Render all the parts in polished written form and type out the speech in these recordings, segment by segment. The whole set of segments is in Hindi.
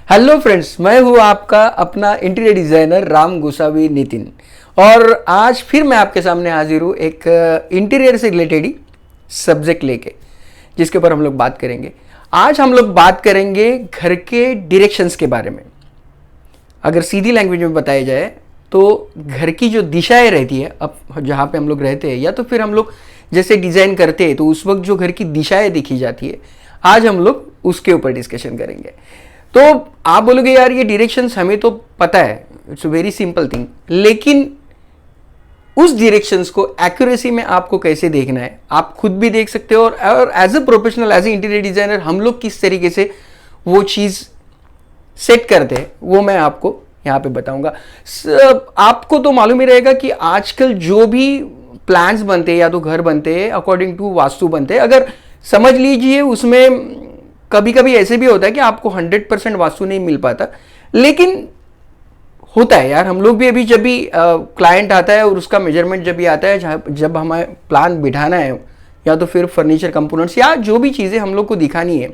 हेलो फ्रेंड्स, मैं हूं आपका अपना इंटीरियर डिजाइनर राम गोसावी नितिन। और आज फिर मैं आपके सामने हाजिर हूं एक इंटीरियर से रिलेटेड ही सब्जेक्ट लेके, जिसके ऊपर हम लोग बात करेंगे। आज हम लोग बात करेंगे घर के डायरेक्शंस के बारे में। अगर सीधी लैंग्वेज में बताया जाए तो घर की जो दिशाएं रहती है, अब जहाँ पे हम लोग रहते हैं या तो फिर हम लोग जैसे डिज़ाइन करते हैं तो उस वक्त जो घर की दिशाएं दिखी जाती है, आज हम लोग उसके ऊपर डिस्कशन करेंगे। तो आप बोलोगे यार ये डायरेक्शंस हमें तो पता है, it's a very simple thing, लेकिन उस डायरेक्शंस को एक्यूरेसी में आपको कैसे देखना है आप खुद भी देख सकते हो। और as a professional, as a interior designer हम लोग किस तरीके से वो चीज़ सेट करते हैं वो मैं आपको यहाँ पे बताऊंगा। आपको तो मालूम ही रहेगा कि आजकल जो भी प्लान्स बनते हैं या तो घर बनते हैं अकॉर्डिंग टू वास्तु बनते हैं। अगर समझ लीजिए उसमें कभी कभी ऐसे भी होता है कि आपको 100% वास्तु नहीं मिल पाता, लेकिन होता है यार। हम लोग भी अभी जब भी क्लाइंट आता है और उसका मेजरमेंट जब भी आता है, जब हमें प्लान बिठाना है या तो फिर फर्नीचर कंपोनेंट्स या जो भी चीज़ें हम लोग को दिखानी है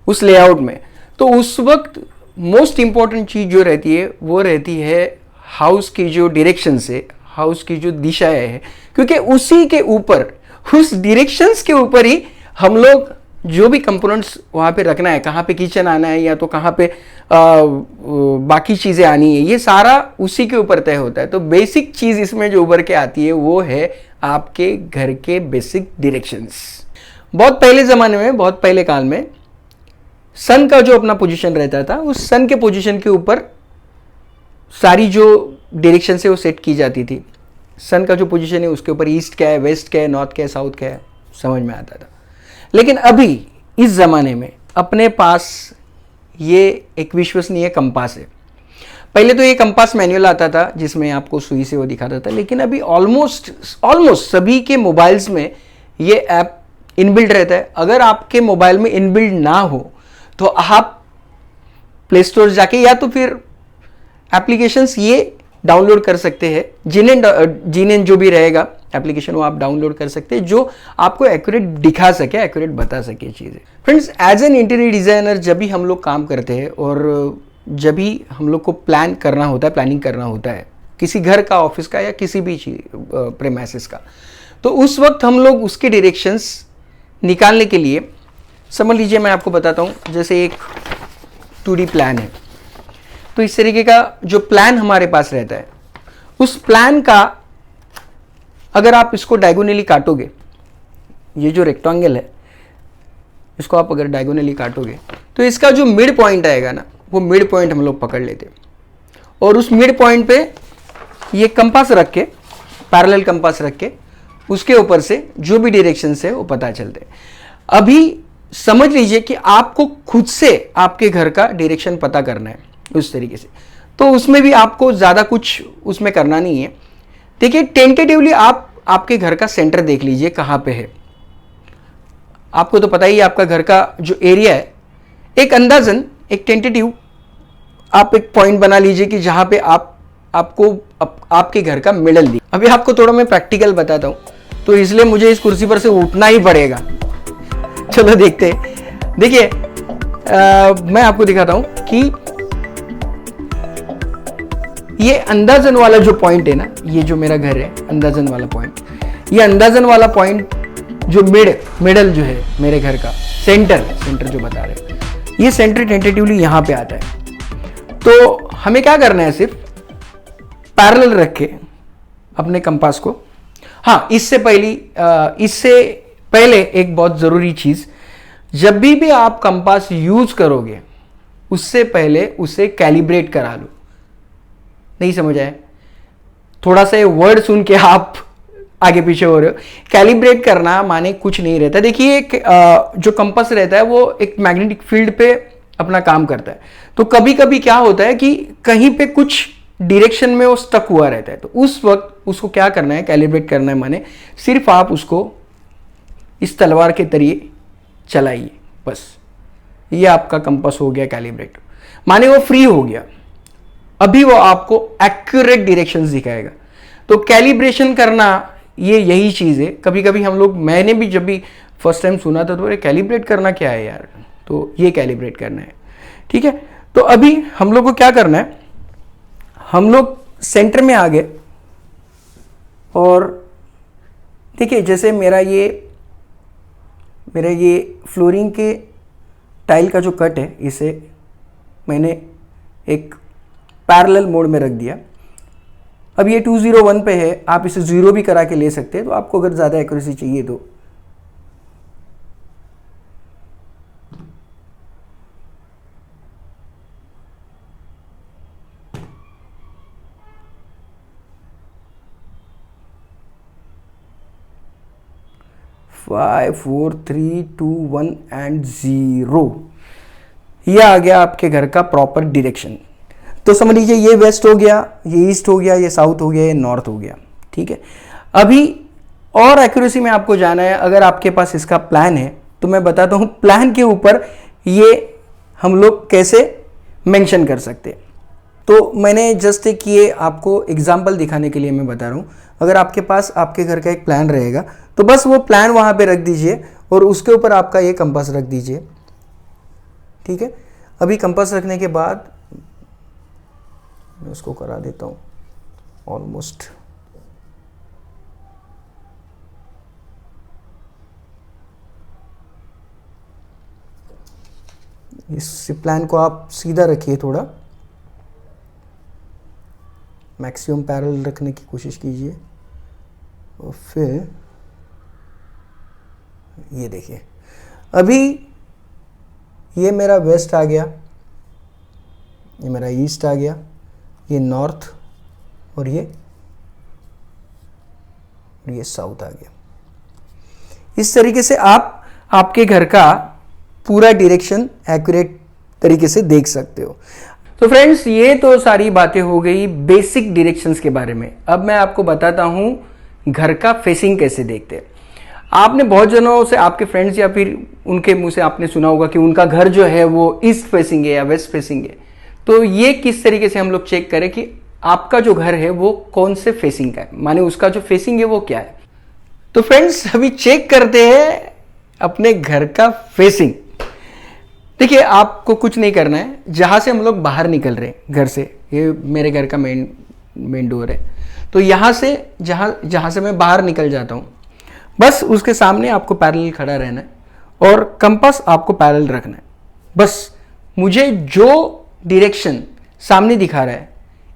उस लेआउट में, तो उस वक्त मोस्ट इंपॉर्टेंट चीज़ जो रहती है वो रहती है हाउस की जो डायरेक्शन से, हाउस की जो दिशाएं है, क्योंकि उसी के ऊपर, उस डायरेक्शंस के ऊपर ही हम लोग जो भी कंपोनेंट्स वहाँ पे रखना है, कहाँ पे किचन आना है या तो कहाँ पे बाकी चीज़ें आनी है, ये सारा उसी के ऊपर तय होता है। तो बेसिक चीज़ इसमें जो उभर के आती है वो है आपके घर के बेसिक डायरेक्शंस। बहुत पहले ज़माने में, बहुत पहले काल में सन का जो अपना पोजीशन रहता था, उस सन के पोजीशन के ऊपर सारी जो डायरेक्शन है वो सेट की जाती थी। सन का जो पोजीशन है उसके ऊपर ईस्ट क्या है, वेस्ट क्या है, नॉर्थ क्या है, साउथ क्या है, समझ में आता था। लेकिन अभी इस ज़माने में अपने पास ये एक विश्वसनीय कंपास है। पहले तो ये कंपास मैनुअल आता था जिसमें आपको सुई से वो दिखाता था, लेकिन अभी ऑलमोस्ट सभी के मोबाइल्स में ये ऐप इनबिल्ट रहता है। अगर आपके मोबाइल में इनबिल्ट ना हो तो आप प्ले स्टोर जाके या तो फिर एप्लीकेशंस ये डाउनलोड कर सकते हैं। जीनेन जो भी रहेगा एप्लीकेशन वो आप डाउनलोड कर सकते हैं, जो आपको एक्यूरेट दिखा सके, एक्यूरेट बता सके चीज़ें। Friends, as an interior designer जब भी हम लोग काम करते हैं और जब भी हम लोग को प्लानिंग करना होता है किसी घर का, ऑफिस का या किसी भी प्रेमाइसेस का, तो उस वक्त हम लोग उसके डायरेक्शंस निकालने के लिए, समझ लीजिए मैं आपको बताता हूँ, जैसे एक 2D प्लान है, तो इस तरीके का जो प्लान हमारे पास रहता है, उस प्लान का अगर आप इसको डायगोनली काटोगे, ये जो रेक्टेंगल है इसको आप अगर डायगोनली काटोगे तो इसका जो मिड पॉइंट आएगा ना, वो मिड पॉइंट हम लोग पकड़ लेते हैं और उस मिड पॉइंट पे ये कंपास रख के, पैरेलल कंपास रख के उसके ऊपर से जो भी डायरेक्शन है वो पता चलते हैं। अभी समझ लीजिए कि आपको खुद से आपके घर का डायरेक्शन पता करना है उस तरीके से, तो उसमें भी आपको ज़्यादा कुछ उसमें करना नहीं है। देखिए, टेंटेटिवली आप आपके घर का सेंटर देख लीजिए कहाँ पे है। आपको तो पता ही है आपका घर का जो एरिया है, एक अंदाजन, एक टेंटेटिव आप एक पॉइंट बना लीजिए कि जहाँ पे आपके घर का मिडल दी। अभी आपको थोड़ा मैं प्रैक्टिकल बताता हूँ, तो इसलिए मुझे इस कुर्सी पर से उठना ही पड़ेगा। चलो देखते हैं। देखिए, मैं आपको दिखाता हूँ कि ये अंदाजन वाला जो पॉइंट है ना, ये जो मेरा घर है, अंदाजन वाला पॉइंट, ये अंदाजन वाला पॉइंट जो मिडल जो है मेरे घर का सेंटर जो बता रहे हैं, ये सेंटर टेंटेटिवली यहाँ पे आता है। तो हमें क्या करना है, सिर्फ पैरेलल रख के अपने कंपास को, हाँ, इससे पहले एक बहुत ज़रूरी चीज़, जब भी आप कंपास यूज करोगे उससे पहले उसे कैलिब्रेट करा लो। नहीं समझ आए? थोड़ा सा ये वर्ड सुन के आप आगे पीछे हो रहे हो। कैलिब्रेट करना माने कुछ नहीं रहता। देखिए, जो कंपास रहता है वो एक मैग्नेटिक फील्ड पे अपना काम करता है, तो कभी कभी क्या होता है कि कहीं पे कुछ डायरेक्शन में वो स्टक हुआ रहता है, तो उस वक्त उसको क्या करना है, कैलिब्रेट करना है। माने सिर्फ आप उसको इस तलवार के तरीके चलाइए, बस, ये आपका कंपास हो गया कैलिब्रेट, माने वो फ्री हो गया। अभी वो आपको एक्यूरेट डायरेक्शंस दिखाएगा। तो कैलिब्रेशन करना ये यही चीज़ है। कभी कभी हम लोग, मैंने भी जब भी फर्स्ट टाइम सुना था तो कैलिब्रेट करना क्या है यार, तो ये कैलिब्रेट करना है, ठीक है। तो अभी हम लोग को क्या करना है, हम लोग सेंटर में आ गए और देखिए जैसे मेरा ये फ्लोरिंग के टाइल का जो कट है इसे मैंने एक पैरेलल मोड में रख दिया। अब ये 201 पे है, आप इसे 0 भी करा के ले सकते हैं, तो आपको अगर ज़्यादा एक्यूरेसी चाहिए तो। फाइव 4 3 2 1 एंड 0, ये आ गया आपके घर का प्रॉपर डायरेक्शन। तो समझ लीजिए ये वेस्ट हो गया, ये ईस्ट हो गया, ये साउथ हो गया, ये नॉर्थ हो गया। ठीक है, अभी और एक्यूरेसी में आपको जाना है, अगर आपके पास इसका प्लान है तो मैं बताता हूँ प्लान के ऊपर ये हम लोग कैसे मेंशन कर सकते हैं। तो मैंने जस्ट एक ये आपको एग्जांपल दिखाने के लिए मैं बता रहा हूँ। अगर आपके पास आपके घर का एक प्लान रहेगा तो बस वो प्लान वहाँ पे रख दीजिए और उसके ऊपर आपका ये कंपास रख दीजिए। ठीक है, अभी कंपास रखने के बाद मैं उसको करा देता हूँ ऑलमोस्ट। इस प्लान को आप सीधा रखिए, थोड़ा मैक्सिमम पैरेलल रखने की कोशिश कीजिए और फिर ये देखिए अभी ये मेरा वेस्ट आ गया, ये मेरा ईस्ट आ गया, ये नॉर्थ और ये साउथ आ गया। इस तरीके से आप आपके घर का पूरा डायरेक्शन एक्यूरेट तरीके से देख सकते हो। तो फ्रेंड्स ये तो सारी बातें हो गई बेसिक डायरेक्शंस के बारे में। अब मैं आपको बताता हूं घर का फेसिंग कैसे देखते हैं। आपने बहुत जनों से, आपके फ्रेंड्स या फिर उनके मुंह से आपने सुना होगा कि उनका घर जो है वो ईस्ट फेसिंग है या वेस्ट फेसिंग है। तो ये किस तरीके से हम लोग चेक करें कि आपका जो घर है वो कौन से फेसिंग का है, माने उसका जो फेसिंग है वो क्या है। तो फ्रेंड्स अभी चेक करते हैं अपने घर का फेसिंग। देखिए आपको कुछ नहीं करना है, जहां से हम लोग बाहर निकल रहे हैं घर से, ये मेरे घर का मेन डोर है, तो यहां से जहां से मैं बाहर निकल जाता हूं बस उसके सामने आपको पैरेलल खड़ा रहना है और कंपास आपको पैरेलल रखना है। बस मुझे जो डायरेक्शन सामने दिखा रहा है,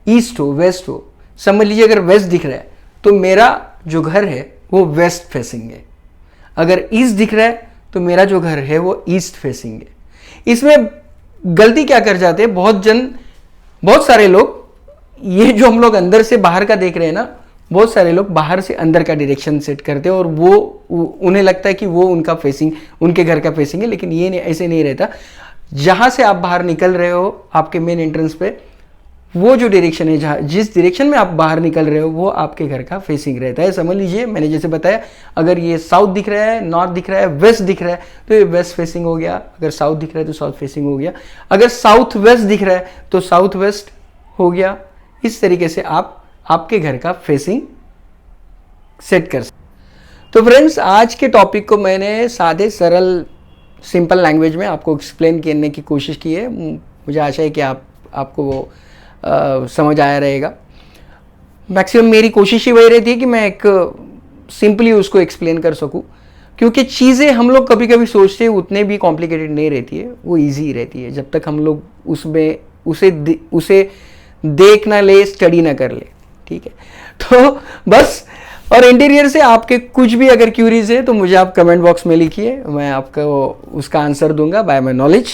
ईस्ट हो वेस्ट हो, समझ लीजिए अगर वेस्ट दिख रहा है तो मेरा जो घर है वो वेस्ट फेसिंग है, अगर ईस्ट दिख रहा है तो मेरा जो घर है वो ईस्ट फेसिंग है। इसमें गलती क्या कर जाते हैं बहुत सारे लोग, ये जो हम लोग अंदर से बाहर का देख रहे हैं ना, बहुत सारे लोग बाहर से अंदर का डायरेक्शन सेट करते हैं और वो उन्हें लगता है कि वो उनका फेसिंग, उनके घर का फेसिंग है, लेकिन ये नहीं, ऐसे नहीं रहता। जहां से आप बाहर निकल रहे हो आपके मेन एंट्रेंस पे, वो जो डायरेक्शन है, जिस डायरेक्शन में आप बाहर निकल रहे हो वो आपके घर का फेसिंग रहता है। समझ लीजिए मैंने जैसे बताया, अगर ये साउथ दिख रहा है, नॉर्थ दिख रहा है, वेस्ट दिख रहा है तो ये वेस्ट फेसिंग हो गया, अगर साउथ दिख रहा है तो साउथ फेसिंग हो गया, अगर साउथ वेस्ट दिख रहा है तो साउथ वेस्ट हो गया। इस तरीके से आप आपके घर का फेसिंग सेट कर सकते। तो फ्रेंड्स आज के टॉपिक को मैंने सादे सरल सिंपल लैंग्वेज में आपको एक्सप्लेन करने की कोशिश की है। मुझे आशा है कि आपको वो समझ आया रहेगा। मैक्सिमम मेरी कोशिश ही वही रहती है कि मैं एक सिंपली उसको एक्सप्लेन कर सकूं, क्योंकि चीज़ें हम लोग कभी कभी सोचते हैं उतने भी कॉम्प्लिकेटेड नहीं रहती है, वो इजी रहती है जब तक हम लोग उसमें उसे देख ना ले, स्टडी ना कर ले। ठीक है, तो बस। और इंटीरियर से आपके कुछ भी अगर क्यूरीज है तो मुझे आप कमेंट बॉक्स में लिखिए, मैं आपको उसका आंसर दूंगा बाय माय नॉलेज।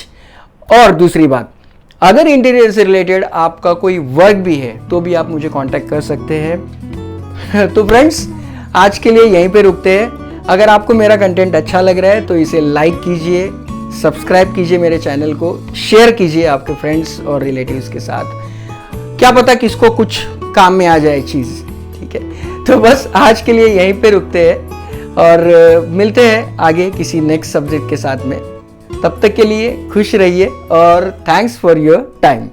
और दूसरी बात, अगर इंटीरियर से रिलेटेड आपका कोई वर्क भी है तो भी आप मुझे कांटेक्ट कर सकते हैं। तो फ्रेंड्स आज के लिए यहीं पे रुकते हैं। अगर आपको मेरा कंटेंट अच्छा लग रहा है तो इसे लाइक कीजिए, सब्सक्राइब कीजिए मेरे चैनल को, शेयर कीजिए आपके फ्रेंड्स और रिलेटिव्स के साथ, क्या पता किसको कुछ काम में आ जाए चीज़। ठीक है, तो बस आज के लिए यहीं पे रुकते हैं और मिलते हैं आगे किसी नेक्स्ट सब्जेक्ट के साथ में। तब तक के लिए खुश रहिए और थैंक्स फॉर योर टाइम।